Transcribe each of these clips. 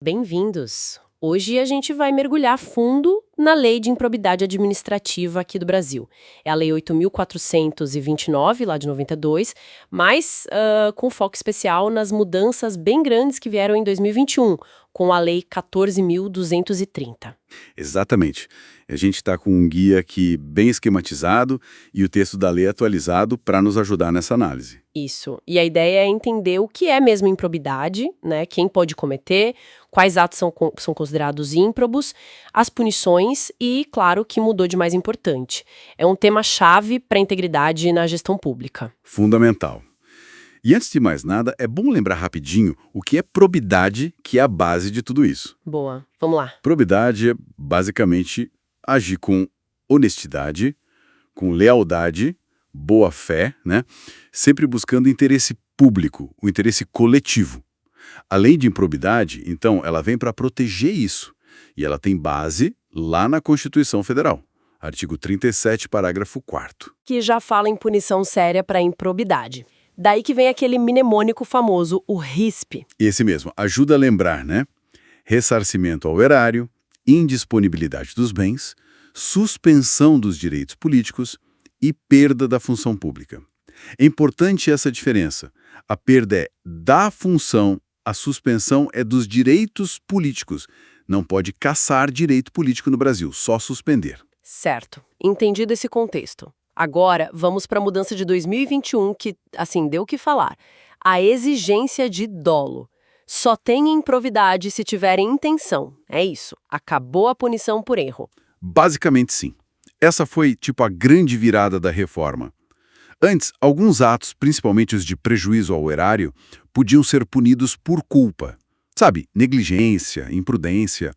Bem-vindos! Hoje a gente vai mergulhar fundo na Lei de Improbidade Administrativa aqui do Brasil. É a Lei 8.429, lá de 92, mas com foco especial nas mudanças bem grandes que vieram em 2021, com a Lei 14.230. Exatamente. A gente está com um guia aqui bem esquematizado e o texto da lei atualizado para nos ajudar nessa análise. Isso. E a ideia é entender o que é mesmo improbidade, né? Quem pode cometer, quais atos são considerados ímprobos, as punições e, claro, o que mudou de mais importante. É um tema-chave para a integridade na gestão pública. Fundamental. E antes de mais nada, é bom lembrar rapidinho o que é probidade, que é a base de tudo isso. Boa. Vamos lá. Probidade é, basicamente, agir com honestidade, com lealdade, boa-fé, né? Sempre buscando interesse público, o interesse coletivo. A lei de improbidade, então, ela vem para proteger isso. E ela tem base lá na Constituição Federal. Artigo 37, parágrafo 4º. Que já fala em punição séria para improbidade. Daí que vem aquele mnemônico famoso, o RISP. Esse mesmo, ajuda a lembrar, né? Ressarcimento ao erário, indisponibilidade dos bens, suspensão dos direitos políticos e perda da função pública. É importante essa diferença. A perda é da função, a suspensão é dos direitos políticos. Não pode caçar direito político no Brasil, só suspender. Certo. Entendido esse contexto. Agora, vamos para a mudança de 2021, que, assim, deu o que falar. A exigência de dolo. Só tem improvidade se tiver intenção. É isso. Acabou a punição por erro. Basicamente, sim. Essa foi, tipo, a grande virada da reforma. Antes, alguns atos, principalmente os de prejuízo ao erário, podiam ser punidos por culpa. Sabe, negligência, imprudência.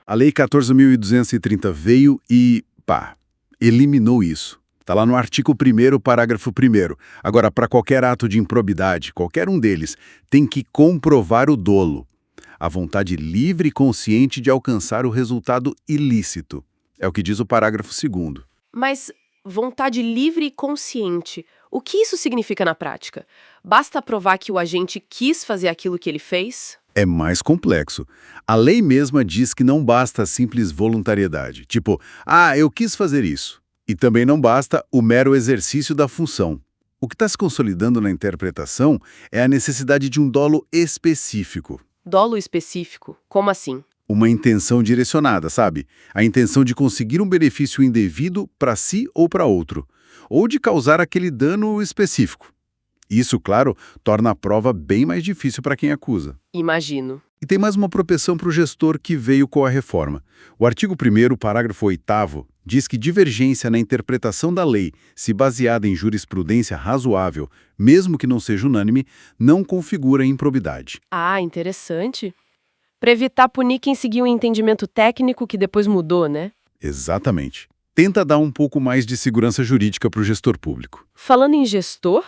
A Lei 14.230 veio e, eliminou isso. Está lá no artigo 1º, parágrafo 1º. Agora, para qualquer ato de improbidade, qualquer um deles, tem que comprovar o dolo. A vontade livre e consciente de alcançar o resultado ilícito. É o que diz o parágrafo 2º. Mas vontade livre e consciente, o que isso significa na prática? Basta provar que o agente quis fazer aquilo que ele fez? É mais complexo. A lei mesma diz que não basta a simples voluntariedade. Tipo, eu quis fazer isso. E também não basta o mero exercício da função. O que está se consolidando na interpretação é a necessidade de um dolo específico. Dolo específico? Como assim? Uma intenção direcionada, sabe? A intenção de conseguir um benefício indevido para si ou para outro. Ou de causar aquele dano específico. Isso, claro, torna a prova bem mais difícil para quem acusa. Imagino. E tem mais uma proteção para o gestor que veio com a reforma. O artigo 1º, parágrafo 8º, diz que divergência na interpretação da lei, se baseada em jurisprudência razoável, mesmo que não seja unânime, não configura improbidade. Ah, interessante. Para evitar punir quem seguiu um entendimento técnico que depois mudou, né? Exatamente. Tenta dar um pouco mais de segurança jurídica para o gestor público. Falando em gestor,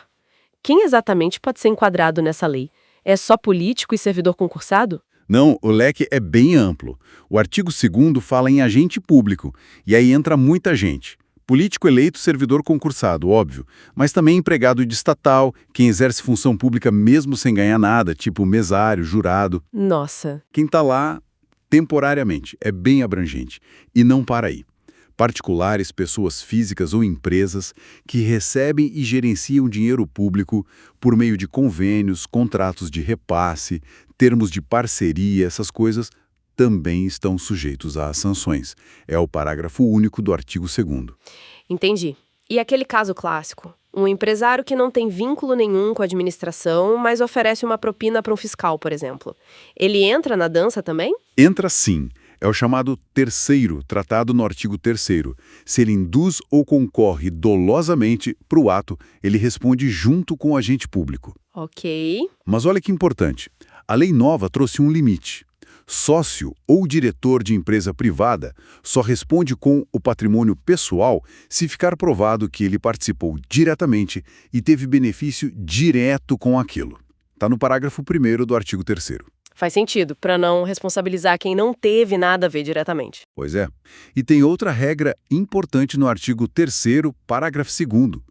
quem exatamente pode ser enquadrado nessa lei? É só político e servidor concursado? Não, o leque é bem amplo. O artigo 2º fala em agente público, e aí entra muita gente. Político eleito, servidor concursado, óbvio, mas também empregado de estatal, quem exerce função pública mesmo sem ganhar nada, tipo mesário, jurado. Nossa. Quem está lá temporariamente, é bem abrangente. E não para aí. Particulares, pessoas físicas ou empresas que recebem e gerenciam dinheiro público por meio de convênios, contratos de repasse, termos de parceria, essas coisas também estão sujeitos às sanções. É o parágrafo único do artigo 2º. Entendi. E aquele caso clássico? Um empresário que não tem vínculo nenhum com a administração, mas oferece uma propina para um fiscal, por exemplo. Ele entra na dança também? Entra sim. É o chamado terceiro, tratado no artigo 3º. Se ele induz ou concorre dolosamente para o ato, ele responde junto com o agente público. Ok. Mas olha que importante. A lei nova trouxe um limite. Sócio ou diretor de empresa privada só responde com o patrimônio pessoal se ficar provado que ele participou diretamente e teve benefício direto com aquilo. Está no parágrafo 1º do artigo 3º. Faz sentido, para não responsabilizar quem não teve nada a ver diretamente. Pois é. E tem outra regra importante no artigo 3º, parágrafo 2º,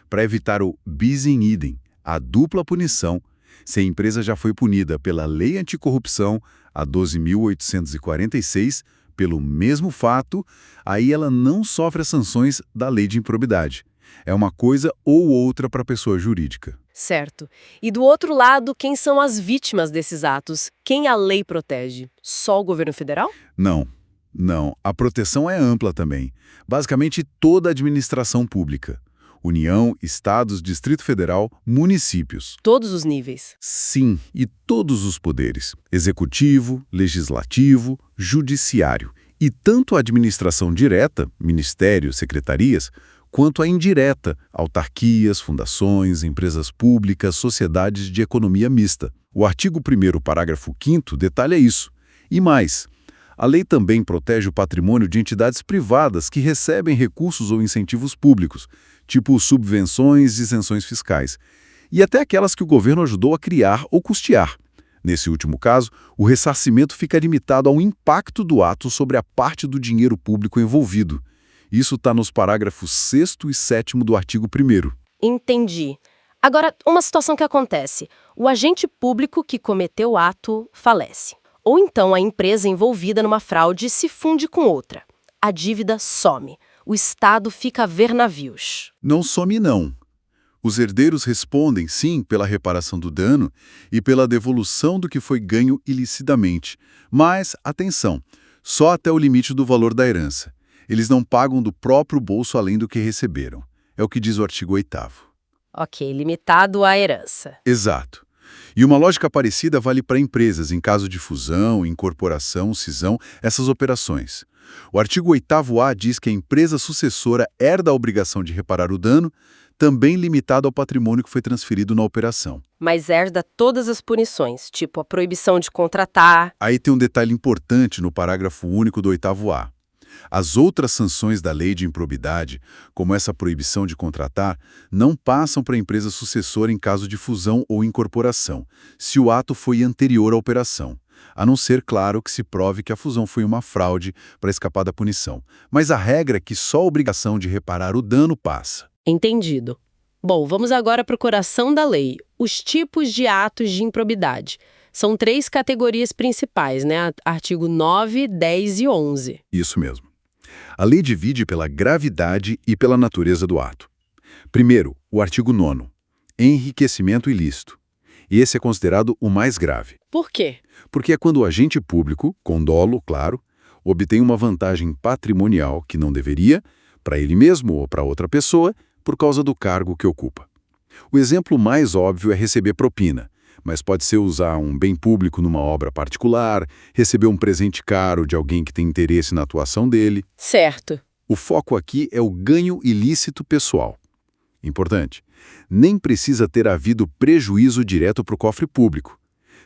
para evitar o bis in idem, a dupla punição, se a empresa já foi punida pela lei anticorrupção, a 12.846, pelo mesmo fato, aí ela não sofre as sanções da lei de improbidade. É uma coisa ou outra para a pessoa jurídica. Certo. E do outro lado, quem são as vítimas desses atos? Quem a lei protege? Só o governo federal? Não, não. A proteção é ampla também. Basicamente toda a administração pública. União, estados, Distrito Federal, municípios. Todos os níveis. Sim, e todos os poderes. Executivo, legislativo, judiciário. E tanto a administração direta, ministérios, secretarias, quanto a indireta, autarquias, fundações, empresas públicas, sociedades de economia mista. O artigo 1º, parágrafo 5º, detalha isso. E mais, a lei também protege o patrimônio de entidades privadas que recebem recursos ou incentivos públicos, tipo subvenções e isenções fiscais, e até aquelas que o governo ajudou a criar ou custear. Nesse último caso, o ressarcimento fica limitado ao impacto do ato sobre a parte do dinheiro público envolvido. Isso está nos parágrafos 6º e 7º do artigo 1º. Entendi. Agora, uma situação que acontece. O agente público que cometeu o ato falece. Ou então a empresa envolvida numa fraude se funde com outra. A dívida some. O Estado fica a ver navios. Não some, não. Os herdeiros respondem, sim, pela reparação do dano e pela devolução do que foi ganho ilicitamente. Mas, atenção, só até o limite do valor da herança. Eles não pagam do próprio bolso além do que receberam. É o que diz o artigo 8º. Ok, limitado à herança. Exato. E uma lógica parecida vale para empresas em caso de fusão, incorporação, cisão, essas operações. O artigo 8º-A diz que a empresa sucessora herda a obrigação de reparar o dano, também limitado ao patrimônio que foi transferido na operação. Mas herda todas as punições, tipo a proibição de contratar. Aí tem um detalhe importante no parágrafo único do 8º-A. As outras sanções da lei de improbidade, como essa proibição de contratar, não passam para a empresa sucessora em caso de fusão ou incorporação, se o ato foi anterior à operação, a não ser, claro, que se prove que a fusão foi uma fraude para escapar da punição. Mas a regra é que só a obrigação de reparar o dano passa. Entendido. Bom, vamos agora para o coração da lei, os tipos de atos de improbidade. São 3 categorias principais, né? Artigo 9, 10 e 11. Isso mesmo. A lei divide pela gravidade e pela natureza do ato. Primeiro, o artigo 9º, enriquecimento ilícito. E esse é considerado o mais grave. Por quê? Porque é quando o agente público, com dolo, claro, obtém uma vantagem patrimonial que não deveria, para ele mesmo ou para outra pessoa, por causa do cargo que ocupa. O exemplo mais óbvio é receber propina, mas pode ser usar um bem público numa obra particular, receber um presente caro de alguém que tem interesse na atuação dele. Certo. O foco aqui é o ganho ilícito pessoal. Importante, nem precisa ter havido prejuízo direto para o cofre público.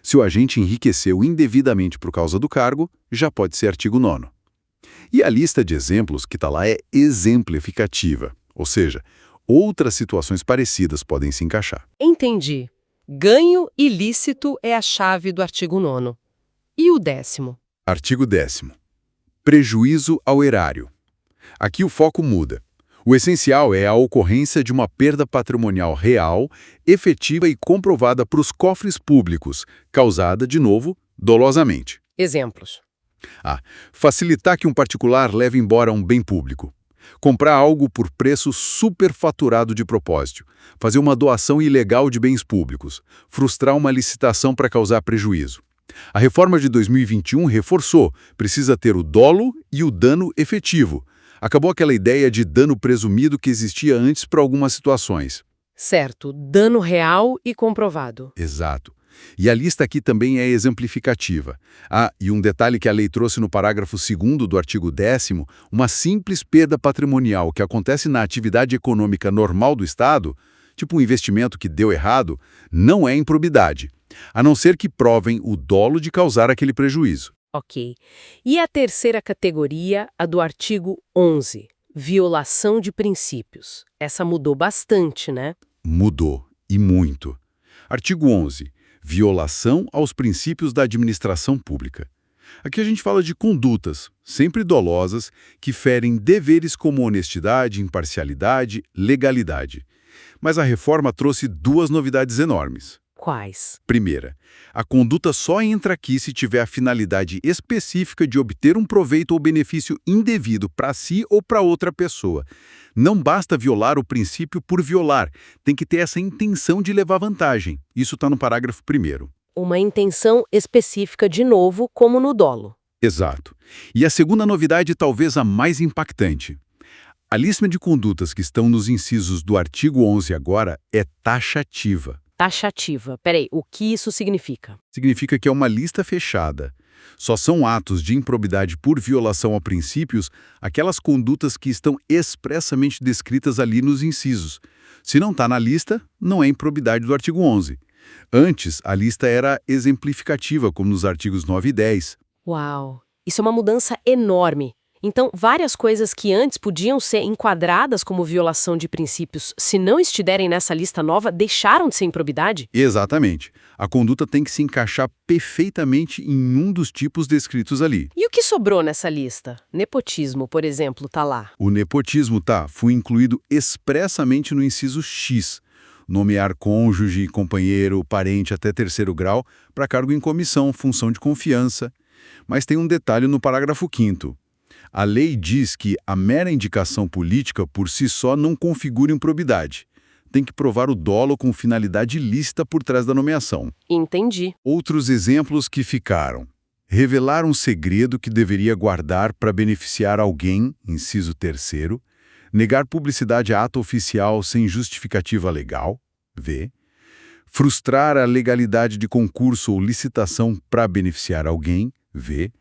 Se o agente enriqueceu indevidamente por causa do cargo, já pode ser artigo 9º. E a lista de exemplos que está lá é exemplificativa, ou seja, outras situações parecidas podem se encaixar. Entendi. Ganho ilícito é a chave do artigo 9º. E o 10º? Artigo 10º. Prejuízo ao erário. Aqui o foco muda. O essencial é a ocorrência de uma perda patrimonial real, efetiva e comprovada para os cofres públicos, causada, de novo, dolosamente. Exemplos. Facilitar que um particular leve embora um bem público. Comprar algo por preço superfaturado de propósito. Fazer uma doação ilegal de bens públicos. Frustrar uma licitação para causar prejuízo. A reforma de 2021 reforçou, precisa ter o dolo e o dano efetivo. Acabou aquela ideia de dano presumido que existia antes para algumas situações. Certo, dano real e comprovado. Exato. E a lista aqui também é exemplificativa. E um detalhe que a lei trouxe no parágrafo 2º do artigo 10º, uma simples perda patrimonial que acontece na atividade econômica normal do Estado, tipo um investimento que deu errado, não é improbidade, a não ser que provem o dolo de causar aquele prejuízo. Ok. E a terceira categoria, a do artigo 11, violação de princípios. Essa mudou bastante, né? Mudou, e muito. Artigo 11. Violação aos princípios da administração pública. Aqui a gente fala de condutas, sempre dolosas, que ferem deveres como honestidade, imparcialidade, legalidade. Mas a reforma trouxe 2 novidades enormes. Quais? Primeira, a conduta só entra aqui se tiver a finalidade específica de obter um proveito ou benefício indevido para si ou para outra pessoa. Não basta violar o princípio por violar, tem que ter essa intenção de levar vantagem. Isso está no parágrafo 1º. Uma intenção específica, de novo, como no dolo. Exato. E a segunda novidade, talvez a mais impactante. A lista de condutas que estão nos incisos do artigo 11 agora é taxativa. Taxativa. Peraí, o que isso significa? Significa que é uma lista fechada. Só são atos de improbidade por violação a princípios aquelas condutas que estão expressamente descritas ali nos incisos. Se não está na lista, não é improbidade do artigo 11. Antes, a lista era exemplificativa, como nos artigos 9 e 10. Uau! Isso é uma mudança enorme. Então, várias coisas que antes podiam ser enquadradas como violação de princípios, se não estiverem nessa lista nova, deixaram de ser improbidade? Exatamente. A conduta tem que se encaixar perfeitamente em um dos tipos descritos ali. E o que sobrou nessa lista? Nepotismo, por exemplo, tá lá. O nepotismo foi incluído expressamente no inciso X. Nomear cônjuge, companheiro, parente até 3º grau para cargo em comissão, função de confiança. Mas tem um detalhe no parágrafo 5º. A lei diz que a mera indicação política por si só não configura improbidade. Tem que provar o dolo com finalidade ilícita por trás da nomeação. Entendi. Outros exemplos que ficaram. Revelar um segredo que deveria guardar para beneficiar alguém, inciso 3º. Negar publicidade a ato oficial sem justificativa legal, v. Frustrar a legalidade de concurso ou licitação para beneficiar alguém, v.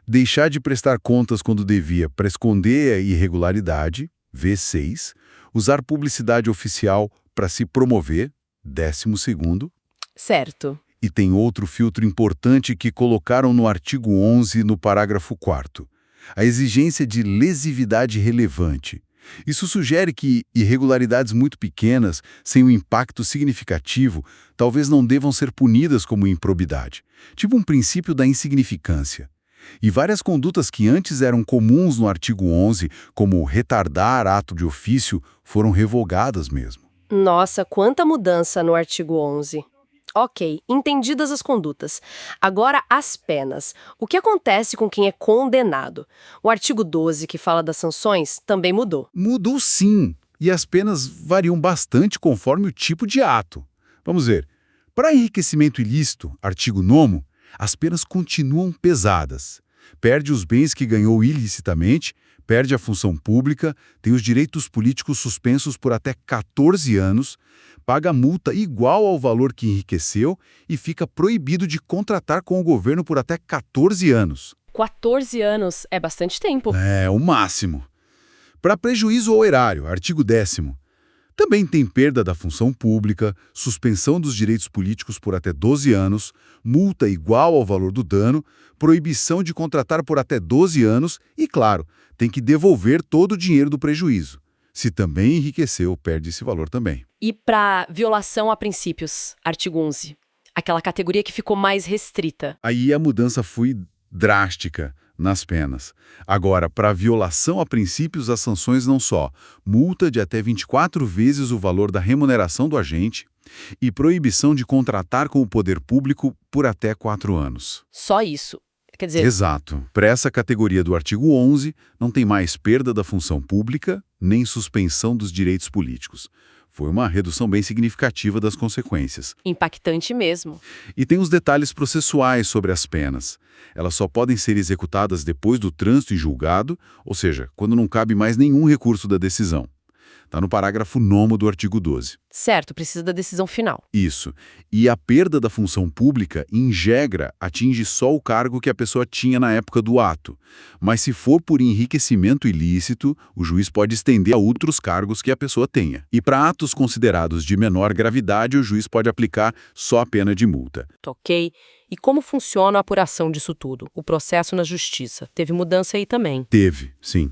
Deixar de prestar contas quando devia para esconder a irregularidade, V6. Usar publicidade oficial para se promover, 12º. Certo. E tem outro filtro importante que colocaram no artigo 11, no parágrafo 4º. A exigência de lesividade relevante. Isso sugere que irregularidades muito pequenas, sem um impacto significativo, talvez não devam ser punidas como improbidade. Tipo um princípio da insignificância. E várias condutas que antes eram comuns no artigo 11, como retardar ato de ofício, foram revogadas mesmo. Nossa, quanta mudança no artigo 11. Ok, entendidas as condutas. Agora, as penas. O que acontece com quem é condenado? O artigo 12, que fala das sanções, também mudou. Mudou sim, e as penas variam bastante conforme o tipo de ato. Vamos ver. Para enriquecimento ilícito, artigo 9º, as penas continuam pesadas. Perde os bens que ganhou ilicitamente, perde a função pública, tem os direitos políticos suspensos por até 14 anos, paga multa igual ao valor que enriqueceu e fica proibido de contratar com o governo por até 14 anos. 14 anos é bastante tempo. É, o máximo. Para prejuízo ao erário, artigo 10º. Também tem perda da função pública, suspensão dos direitos políticos por até 12 anos, multa igual ao valor do dano, proibição de contratar por até 12 anos e, claro, tem que devolver todo o dinheiro do prejuízo. Se também enriqueceu, perde esse valor também. E para violação a princípios, artigo 11, aquela categoria que ficou mais restrita. Aí a mudança foi drástica nas penas. Agora, para violação a princípios, as sanções não só multa de até 24 vezes o valor da remuneração do agente e proibição de contratar com o poder público por até 4 anos. Só isso. Quer dizer... Exato. Para essa categoria do artigo 11, não tem mais perda da função pública, nem suspensão dos direitos políticos. Foi uma redução bem significativa das consequências. Impactante mesmo. E tem os detalhes processuais sobre as penas. Elas só podem ser executadas depois do trânsito em julgado, ou seja, quando não cabe mais nenhum recurso da decisão. Está no parágrafo 9º do artigo 12. Certo, precisa da decisão final. Isso. E a perda da função pública, em regra, atinge só o cargo que a pessoa tinha na época do ato. Mas se for por enriquecimento ilícito, o juiz pode estender a outros cargos que a pessoa tenha. E para atos considerados de menor gravidade, o juiz pode aplicar só a pena de multa. Ok. E como funciona a apuração disso tudo? O processo na justiça? Teve mudança aí também? Teve, sim.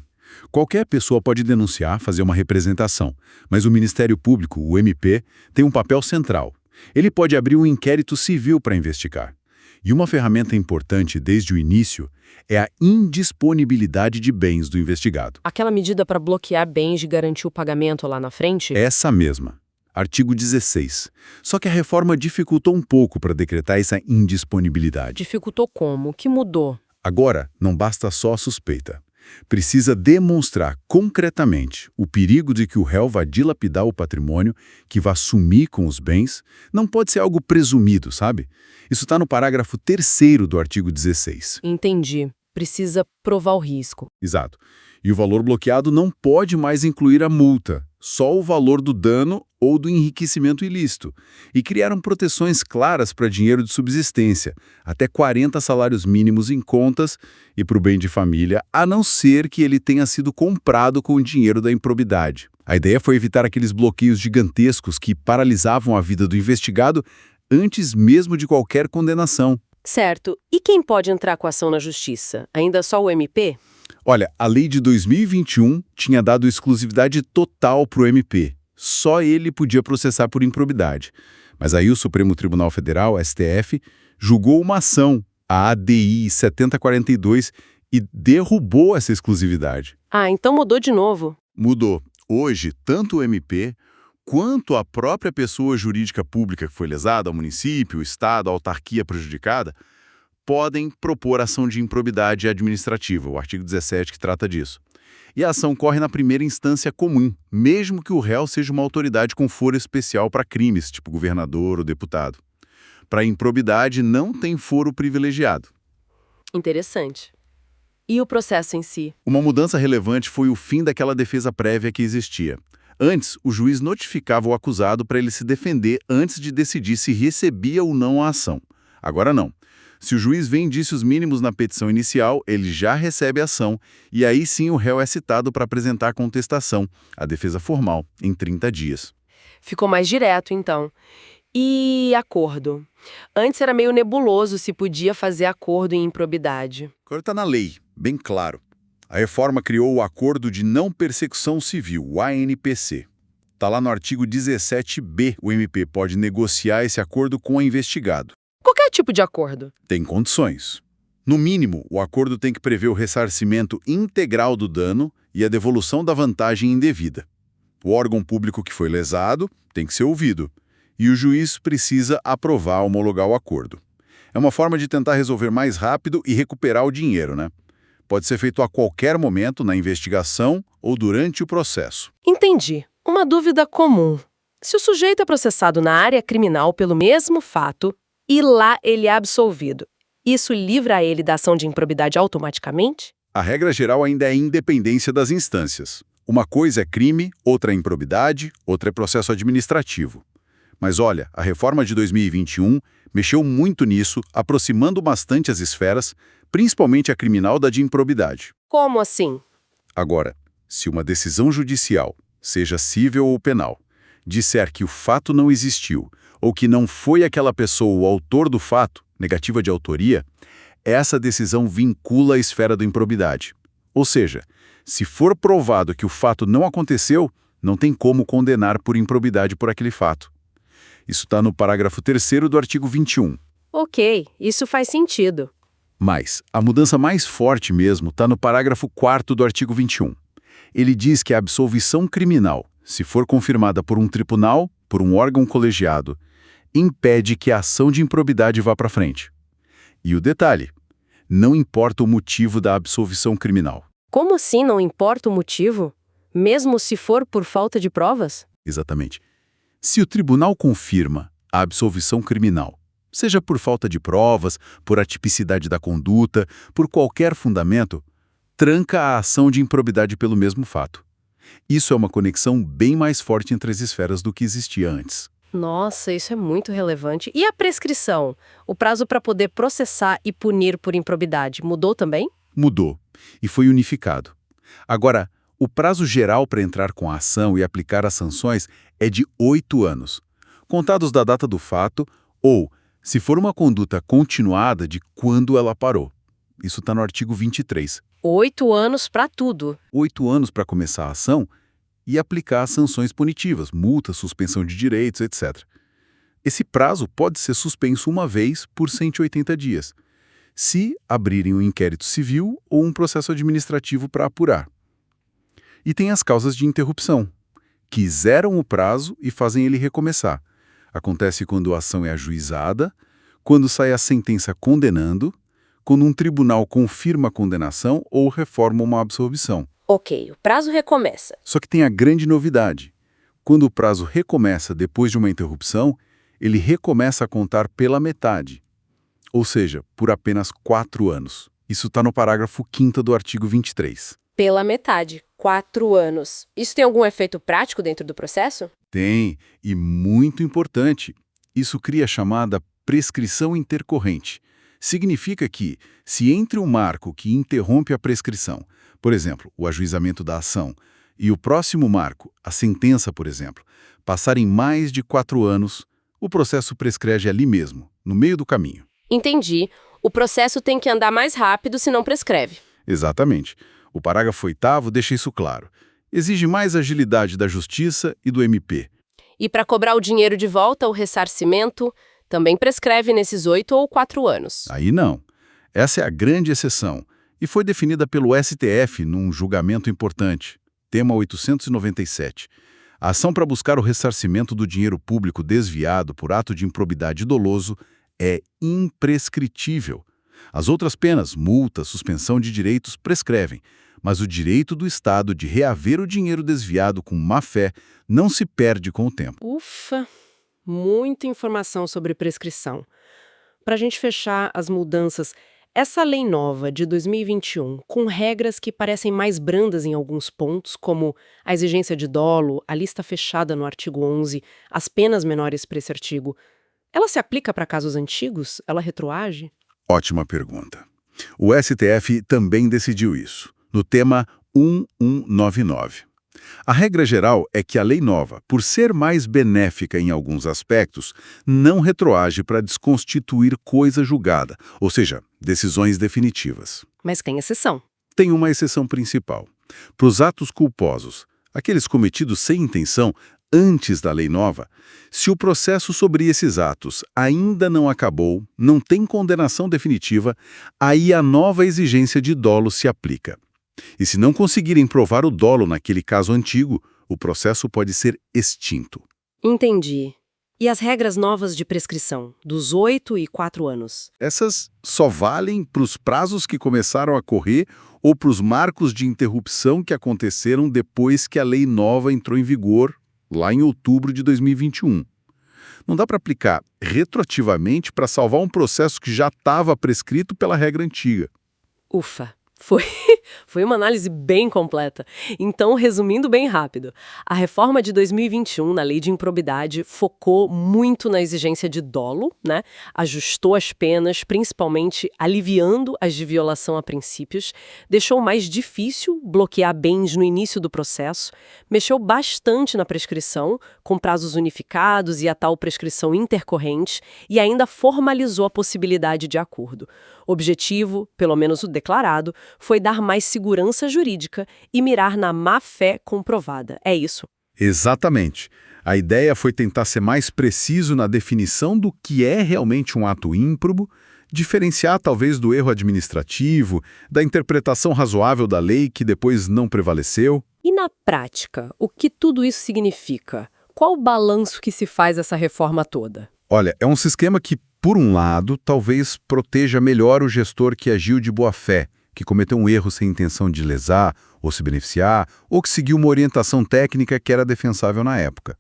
Qualquer pessoa pode denunciar, fazer uma representação, mas o Ministério Público, o MP, tem um papel central. Ele pode abrir um inquérito civil para investigar. E uma ferramenta importante desde o início é a indisponibilidade de bens do investigado. Aquela medida para bloquear bens e garantir o pagamento lá na frente? Essa mesma. artigo 16. Só que a reforma dificultou um pouco para decretar essa indisponibilidade. Dificultou como? O que mudou? Agora, não basta só a suspeita. Precisa demonstrar concretamente o perigo de que o réu vá dilapidar o patrimônio, que vá sumir com os bens. Não pode ser algo presumido, sabe? Isso está no parágrafo 3º do artigo 16. Entendi. Precisa provar o risco. Exato. E o valor bloqueado não pode mais incluir a multa, só o valor do dano ou do enriquecimento ilícito. E criaram proteções claras para dinheiro de subsistência, até 40 salários mínimos em contas e para o bem de família, a não ser que ele tenha sido comprado com o dinheiro da improbidade. A ideia foi evitar aqueles bloqueios gigantescos que paralisavam a vida do investigado antes mesmo de qualquer condenação. Certo. E quem pode entrar com ação na justiça? Ainda só o MP? Olha, a lei de 2021 tinha dado exclusividade total para o MP. Só ele podia processar por improbidade. Mas aí o Supremo Tribunal Federal, STF, julgou uma ação, a ADI 7042, e derrubou essa exclusividade. Ah, então mudou de novo. Mudou. Hoje, tanto o MP quanto a própria pessoa jurídica pública que foi lesada, o município, o estado, a autarquia prejudicada, podem propor ação de improbidade administrativa, o artigo 17 que trata disso. E a ação corre na primeira instância comum, mesmo que o réu seja uma autoridade com foro especial para crimes, tipo governador ou deputado. Para improbidade não tem foro privilegiado. Interessante. E o processo em si? Uma mudança relevante foi o fim daquela defesa prévia que existia. Antes, o juiz notificava o acusado para ele se defender antes de decidir se recebia ou não a ação. Agora não. Se o juiz vê indícios mínimos na petição inicial, ele já recebe a ação, e aí sim o réu é citado para apresentar a contestação, a defesa formal, em 30 dias. Ficou mais direto, então. E acordo? Antes era meio nebuloso se podia fazer acordo em improbidade. Agora está na lei, bem claro. A reforma criou o Acordo de Não Persecução Civil, o ANPC. Está lá no artigo 17b, o MP pode negociar esse acordo com o investigado. Qualquer tipo de acordo. Tem condições. No mínimo, o acordo tem que prever o ressarcimento integral do dano e a devolução da vantagem indevida. O órgão público que foi lesado tem que ser ouvido, e o juiz precisa aprovar, homologar o acordo. É uma forma de tentar resolver mais rápido e recuperar o dinheiro, né? Pode ser feito a qualquer momento na investigação ou durante o processo. Entendi. Uma dúvida comum. Se o sujeito é processado na área criminal pelo mesmo fato e lá ele é absolvido, isso livra ele da ação de improbidade automaticamente? A regra geral ainda é a independência das instâncias. Uma coisa é crime, outra é improbidade, outra é processo administrativo. Mas olha, a reforma de 2021 mexeu muito nisso, aproximando bastante as esferas, principalmente a criminal da de improbidade. Como assim? Agora, se uma decisão judicial, seja civil ou penal, disser que o fato não existiu ou que não foi aquela pessoa o autor do fato, negativa de autoria, essa decisão vincula a esfera da improbidade. Ou seja, se for provado que o fato não aconteceu, não tem como condenar por improbidade por aquele fato. Isso está no parágrafo 3º do artigo 21. Ok, isso faz sentido. Mas a mudança mais forte mesmo está no parágrafo 4º do artigo 21. Ele diz que a absolvição criminal, se for confirmada por um tribunal, por um órgão colegiado, impede que a ação de improbidade vá para frente. E o detalhe, não importa o motivo da absolvição criminal. Como assim não importa o motivo? Mesmo se for por falta de provas? Exatamente. Se o tribunal confirma a absolvição criminal, seja por falta de provas, por atipicidade da conduta, por qualquer fundamento, tranca a ação de improbidade pelo mesmo fato. Isso é uma conexão bem mais forte entre as esferas do que existia antes. Nossa, isso é muito relevante. E a prescrição? O prazo para poder processar e punir por improbidade mudou também? Mudou e foi unificado. Agora, o prazo geral para entrar com a ação e aplicar as sanções é de 8 anos, contados da data do fato ou, se for uma conduta continuada, de quando ela parou. Isso está no artigo 23. 8 anos para tudo. 8 anos para começar a ação e aplicar as sanções punitivas, multa, suspensão de direitos, etc. Esse prazo pode ser suspenso uma vez por 180 dias, se abrirem um inquérito civil ou um processo administrativo para apurar. E tem as causas de interrupção. que zeram o prazo e fazem ele recomeçar. Acontece quando a ação é ajuizada, quando sai a sentença condenando, quando um tribunal confirma a condenação ou reforma uma absolvição. Ok, o prazo recomeça. Só que tem a grande novidade. Quando o prazo recomeça depois de uma interrupção, ele recomeça a contar pela metade. Ou seja, por apenas 4 anos. Isso está no parágrafo 5º do artigo 23. Pela metade, 4 anos. Isso tem algum efeito prático dentro do processo? Tem, e muito importante. Isso cria a chamada prescrição intercorrente. Significa que, se entre o marco que interrompe a prescrição, por exemplo, o ajuizamento da ação, e o próximo marco, a sentença, por exemplo, passarem mais de 4 anos, o processo prescreve ali mesmo, no meio do caminho. Entendi. O processo tem que andar mais rápido, senão prescreve. Exatamente. O parágrafo 8º deixa isso claro. Exige mais agilidade da Justiça e do MP. E para cobrar o dinheiro de volta, o ressarcimento também prescreve nesses 8 ou 4 anos. Aí não. Essa é a grande exceção e foi definida pelo STF num julgamento importante, tema 897. A ação para buscar o ressarcimento do dinheiro público desviado por ato de improbidade doloso é imprescritível. As outras penas, multa, suspensão de direitos, prescrevem, mas o direito do Estado de reaver o dinheiro desviado com má-fé não se perde com o tempo. Ufa! Muita informação sobre prescrição. Para a gente fechar as mudanças, essa lei nova de 2021, com regras que parecem mais brandas em alguns pontos, como a exigência de dolo, a lista fechada no artigo 11, as penas menores para esse artigo, ela se aplica para casos antigos? Ela retroage? Ótima pergunta. O STF também decidiu isso, no tema 1199. A regra geral é que a lei nova, por ser mais benéfica em alguns aspectos, não retroage para desconstituir coisa julgada, ou seja, decisões definitivas. Mas tem exceção. Tem uma exceção principal. Para os atos culposos, aqueles cometidos sem intenção antes da lei nova, se o processo sobre esses atos ainda não acabou, não tem condenação definitiva, aí a nova exigência de dolo se aplica. E se não conseguirem provar o dolo naquele caso antigo, o processo pode ser extinto. Entendi. E as regras novas de prescrição, dos 8 e 4 anos? Essas só valem para os prazos que começaram a correr ou para os marcos de interrupção que aconteceram depois que a lei nova entrou em vigor, lá em outubro de 2021. Não dá para aplicar retroativamente para salvar um processo que já estava prescrito pela regra antiga. Ufa! Foi uma análise bem completa. Então, resumindo bem rápido, a reforma de 2021 na Lei de Improbidade focou muito na exigência de dolo, né? Ajustou as penas, principalmente aliviando as de violação a princípios, deixou mais difícil bloquear bens no início do processo, mexeu bastante na prescrição, com prazos unificados e a tal prescrição intercorrente, e ainda formalizou a possibilidade de acordo. O objetivo, pelo menos o declarado, foi dar mais segurança jurídica e mirar na má-fé comprovada. É isso? Exatamente. A ideia foi tentar ser mais preciso na definição do que é realmente um ato ímprobo, diferenciar talvez do erro administrativo, da interpretação razoável da lei que depois não prevaleceu. E na prática, o que tudo isso significa? Qual o balanço que se faz dessa reforma toda? Olha, é um sistema que, por um lado, talvez proteja melhor o gestor que agiu de boa-fé, que cometeu um erro sem intenção de lesar ou se beneficiar, ou que seguiu uma orientação técnica que era defensável na época.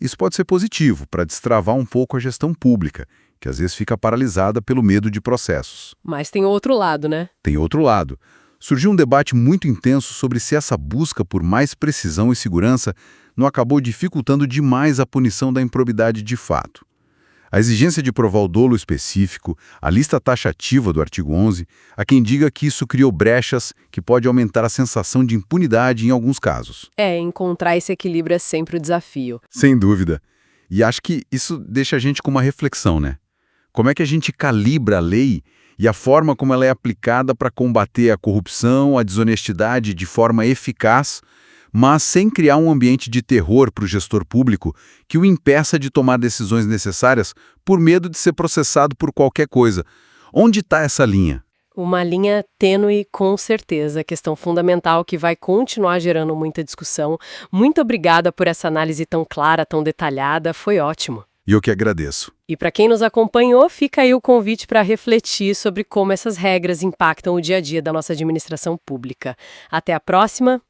Isso pode ser positivo para destravar um pouco a gestão pública, que às vezes fica paralisada pelo medo de processos. Mas tem outro lado, né? Tem outro lado. Surgiu um debate muito intenso sobre se essa busca por mais precisão e segurança não acabou dificultando demais a punição da improbidade de fato. A exigência de provar o dolo específico, a lista taxativa do artigo 11, há quem diga que isso criou brechas que pode aumentar a sensação de impunidade em alguns casos. Encontrar esse equilíbrio é sempre o desafio. Sem dúvida. E acho que isso deixa a gente com uma reflexão, né? Como é que a gente calibra a lei e a forma como ela é aplicada para combater a corrupção, a desonestidade de forma eficaz, mas sem criar um ambiente de terror para o gestor público que o impeça de tomar decisões necessárias por medo de ser processado por qualquer coisa. Onde está essa linha? Uma linha tênue, com certeza, questão fundamental que vai continuar gerando muita discussão. Muito obrigada por essa análise tão clara, tão detalhada, foi ótimo. E eu que agradeço. E para quem nos acompanhou, fica aí o convite para refletir sobre como essas regras impactam o dia a dia da nossa administração pública. Até a próxima!